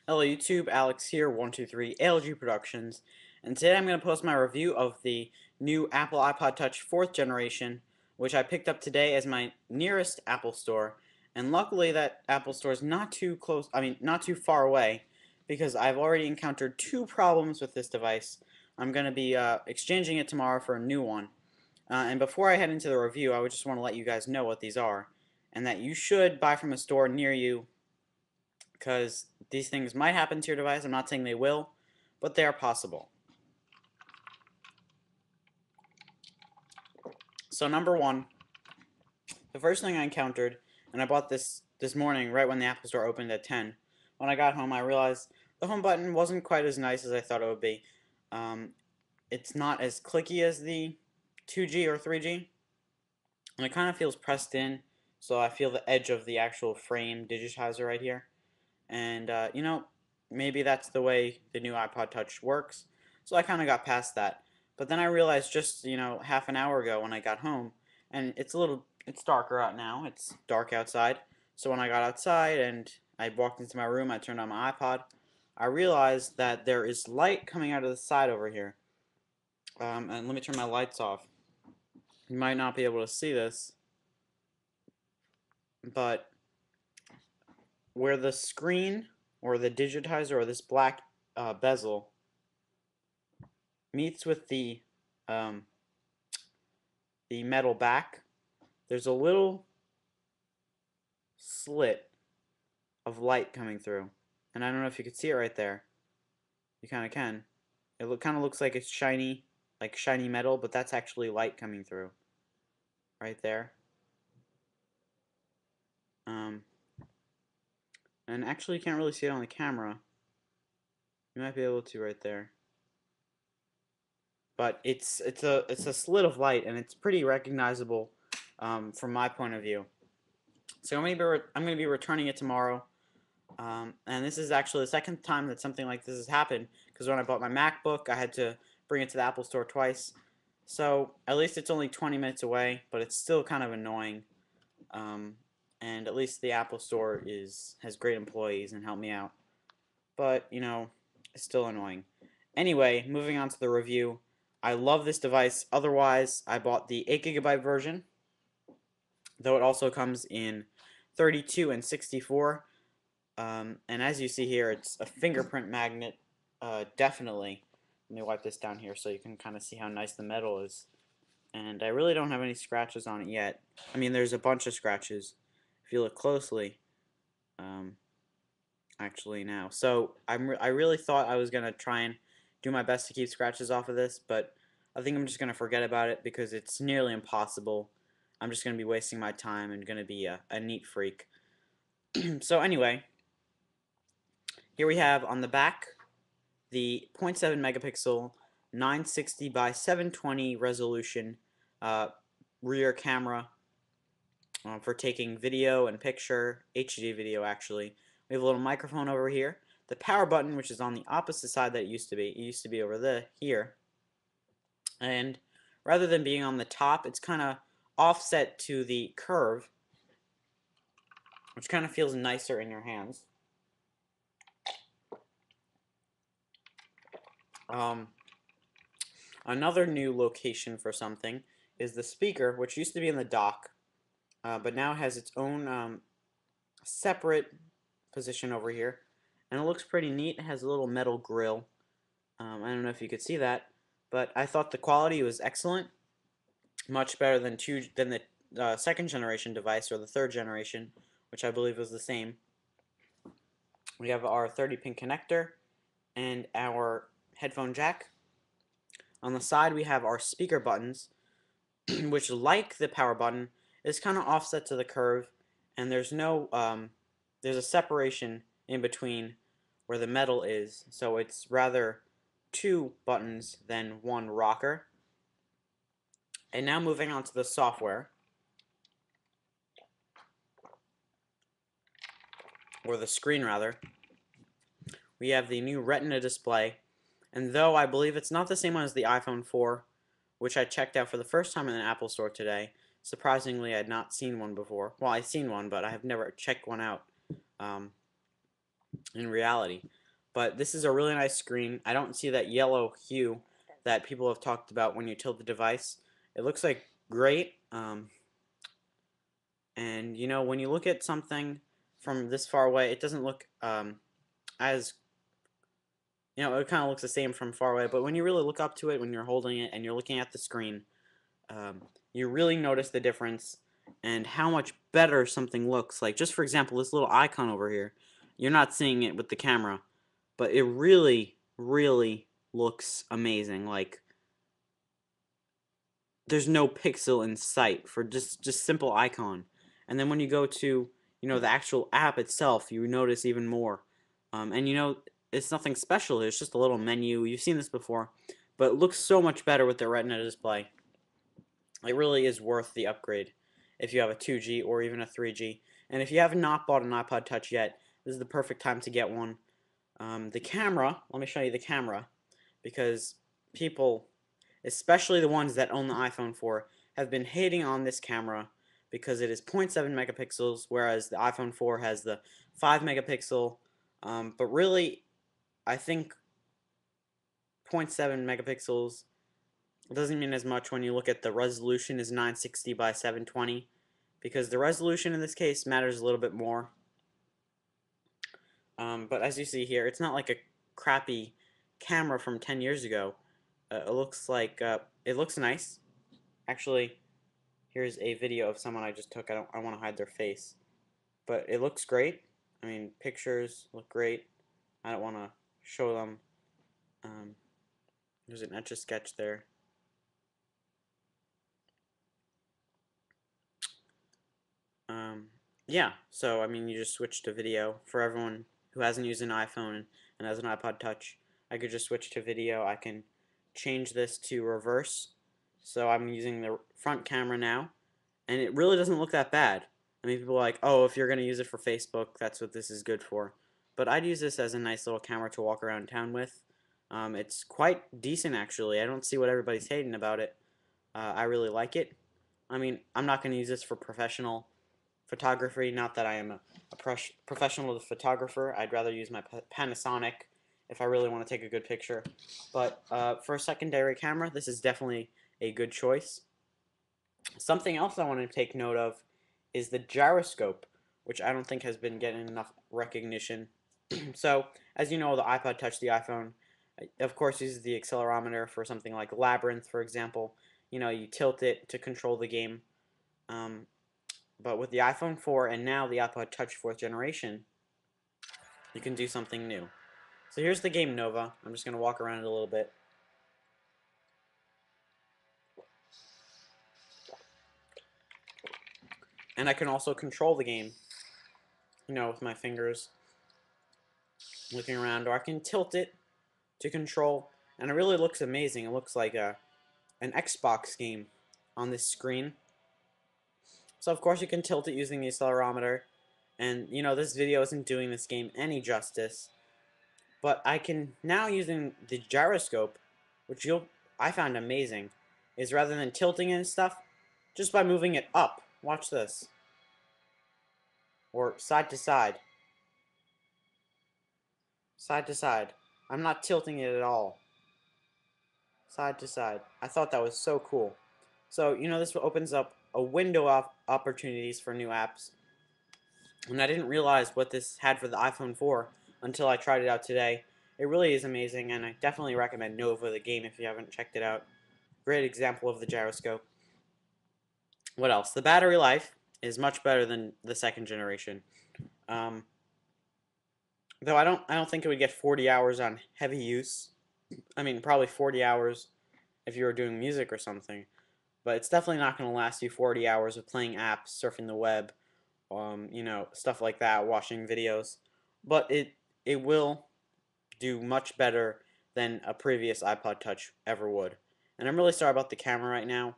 Hello YouTube, Alex here, 123 ALG Productions, and today I'm going to post my review of the new Apple iPod Touch 4th generation, which I picked up today as my nearest Apple store, and luckily that Apple store is not too close, not too far away, because I've already encountered two problems with this device. I'm going to be exchanging it tomorrow for a new one, and before I head into the review, I would just want to let you guys know what these are, and that you should buy from a store near you because these things might happen to your device. I'm not saying they will, but they are possible. So number one, the first thing I encountered, and I bought this morning right when the Apple Store opened at 10. When I got home, I realized the home button wasn't quite as nice as I thought it would be. Um, it's not as clicky as the 2G or 3G, and it kind of feels pressed in, so I feel the edge of the actual frame digitizer right here. And maybe that's the way the new iPod Touch works. So I kind of got past that. But then I realized just, half an hour ago when I got home, and it's darker out now. It's dark outside. So when I got outside and I walked into my room, I turned on my iPod, I realized that there is light coming out of the side over here. And let me turn my lights off. You might not be able to see this, but where the screen or the digitizer or this black bezel meets with the metal back, there's a little slit of light coming through, and I don't know if you can see it right there. You kind of can. It kind of looks like it's shiny, like shiny metal, but that's actually light coming through right there. And actually you can't really see it on the camera. You might be able to right there. But it's a slit of light, and it's pretty recognizable from my point of view. So I'm going to be returning it tomorrow, and this is actually the second time that something like this has happened. Because when I bought my MacBook, I had to bring it to the Apple Store twice. So at least it's only 20 minutes away, but it's still kind of annoying. And at least the Apple Store has great employees and help me out. But it's still annoying. Anyway, moving on to the review. I love this device. Otherwise, I bought the 8 GB version, though it also comes in 32 and 64. And as you see here, it's a fingerprint magnet, definitely. Let me wipe this down here so you can kind of see how nice the metal is. And I really don't have any scratches on it yet. I mean, there's a bunch of scratches if you look closely. Actually now. So I really thought I was going to try and do my best to keep scratches off of this, but I think I'm just going to forget about it because it's nearly impossible. I'm just going to be wasting my time and going to be a neat freak. So anyway, here we have on the back the 0.7 megapixel 960 by 720 resolution rear camera for taking video and picture, HD video actually. We have a little microphone over here. The power button, which is on the opposite side that it used to be. It used to be over here. And rather than being on the top, it's kind of offset to the curve, which kind of feels nicer in your hands. Another new location for something is the speaker, which used to be in the dock, but now has its own separate position over here, and it looks pretty neat. It has a little metal grill. I don't know if you could see that, but I thought the quality was excellent, much better than the second generation device or the third generation, which I believe was the same. We have our 30-pin connector and our headphone jack. On the side we have our speaker buttons, which, like the power button, is kind of offset to the curve, and there's a separation in between where the metal is, so it's rather two buttons than one rocker. And now moving on to the software, or the screen rather, we have the new Retina display, and though I believe it's not the same one as the iPhone 4, which I checked out for the first time in the Apple Store today, surprisingly I had not seen one before. Well, I've seen one, but I have never checked one out in reality. But this is a really nice screen. I don't see that yellow hue that people have talked about when you tilt the device. It looks like great. And you know, when you look at something from this far away, it doesn't look as, you know, it kind of looks the same from far away. But when you really look up to it, when you're holding it and you're looking at the screen, you really notice the difference and how much better something looks. Like, just for example, this little icon over here, you're not seeing it with the camera, but it really, really looks amazing. Like, there's no pixel in sight for just simple icon. And then when you go to, you know, the actual app itself, you notice even more. And you know, it's nothing special. It's just a little menu. You've seen this before, but it looks so much better with the Retina display. It really is worth the upgrade if you have a 2G or even a 3G. And if you have not bought an iPod Touch yet, this is the perfect time to get one. The camera, let me show you the camera, because people, especially the ones that own the iPhone 4, have been hating on this camera because it is 0.7 megapixels, whereas the iPhone 4 has the 5 megapixel. But really, I think 0.7 megapixels doesn't mean as much when you look at the resolution is 960 by 720, because the resolution in this case matters a little bit more. But as you see here, it's not like a crappy camera from 10 years ago. It looks like, it looks nice. Actually, here's a video of someone I just took. I want to hide their face. But it looks great. I mean, pictures look great. I don't want to show them. There's an Etch-a-Sketch there. Yeah, so I mean, you just switch to video. For everyone who hasn't used an iPhone and has an iPod Touch, I could just switch to video. I can change this to reverse. So I'm using the front camera now, and it really doesn't look that bad. I mean, people are like, oh, if you're going to use it for Facebook, that's what this is good for. But I'd use this as a nice little camera to walk around town with. It's quite decent, actually. I don't see what everybody's hating about it. I really like it. I mean, I'm not going to use this for professional photography. Not that I am a professional photographer. I'd rather use my Panasonic if I really want to take a good picture. But for a secondary camera, this is definitely a good choice. Something else I want to take note of is the gyroscope, which I don't think has been getting enough recognition. So, as you know, the iPod Touch, the iPhone, of course, uses the accelerometer for something like Labyrinth, for example. You know, you tilt it to control the game. But with the iPhone 4 and now the iPod Touch 4th generation, you can do something new. So here's the game Nova. I'm just going to walk around it a little bit. And I can also control the game, you know, with my fingers, looking around, or I can tilt it to control, and it really looks amazing. It looks like an Xbox game on this screen. So of course you can tilt it using the accelerometer, and you know, this video isn't doing this game any justice, but I can now, using the gyroscope, which I found amazing, is rather than tilting and stuff, just by moving it up. Watch this. Or side to side. Side to side. I'm not tilting it at all. Side to side. I thought that was so cool. So, you know, this opens up a window of opportunities for new apps. And I didn't realize what this had for the iPhone 4 until I tried it out today. It really is amazing, and I definitely recommend Nova, the game, if you haven't checked it out. Great example of the gyroscope. What else? The battery life is much better than the second generation. Though I don't think it would get 40 hours on heavy use. I mean, probably 40 hours if you were doing music or something. But it's definitely not going to last you 40 hours of playing apps, surfing the web, you know, stuff like that, watching videos. But it will do much better than a previous iPod Touch ever would. And I'm really sorry about the camera right now,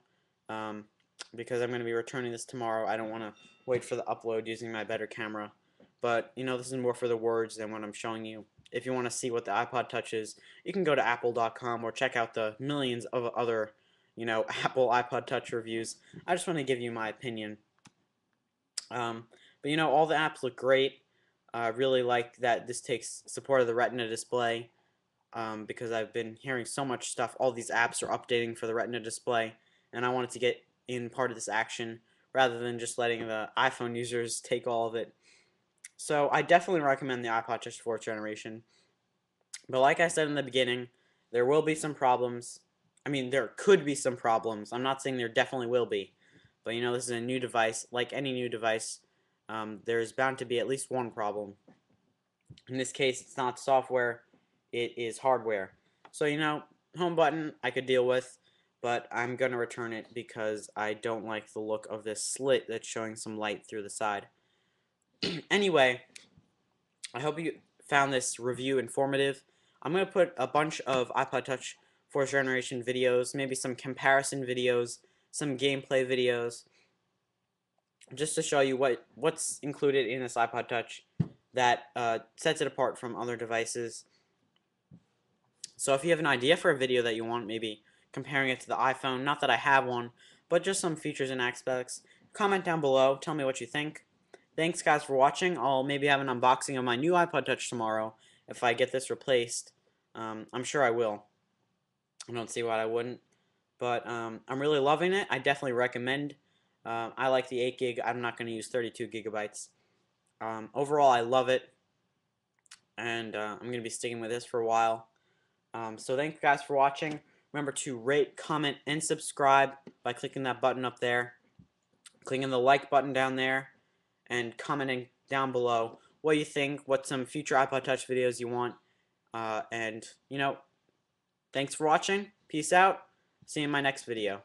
because I'm going to be returning this tomorrow. I don't want to wait for the upload using my better camera. But, you know, this is more for the words than what I'm showing you. If you want to see what the iPod Touch is, you can go to apple.com or check out the millions of other, you know, Apple iPod Touch reviews. I just want to give you my opinion. But, you know, all the apps look great. I really like that this takes support of the Retina display, because I've been hearing so much stuff. All these apps are updating for the Retina display, and I wanted to get in part of this action rather than just letting the iPhone users take all of it. So I definitely recommend the iPod Touch 4th generation. But like I said in the beginning, there will be some problems. I mean, there could be some problems. I'm not saying there definitely will be. But you know, this is a new device. Like any new device, there's bound to be at least one problem. In this case, it's not software, it is hardware. So, you know, home button I could deal with, but I'm going to return it because I don't like the look of this slit that's showing some light through the side. Anyway, I hope you found this review informative. I'm going to put a bunch of iPod Touch 4th generation videos, maybe some comparison videos, some gameplay videos, just to show you what's included in this iPod Touch that sets it apart from other devices. So if you have an idea for a video that you want, maybe comparing it to the iPhone, not that I have one, but just some features and aspects, comment down below, tell me what you think. Thanks guys for watching. I'll maybe have an unboxing of my new iPod Touch tomorrow if I get this replaced. I'm sure I will. I don't see why I wouldn't. But I'm really loving it. I definitely recommend. I like the 8 gig. I'm not going to use 32 gigabytes. Overall, I love it. And I'm going to be sticking with this for a while. So thank you guys for watching. Remember to rate, comment, and subscribe by clicking that button up there. Clicking the like button down there. And commenting down below what you think, what some future iPod Touch videos you want. And, you know, thanks for watching. Peace out. See you in my next video.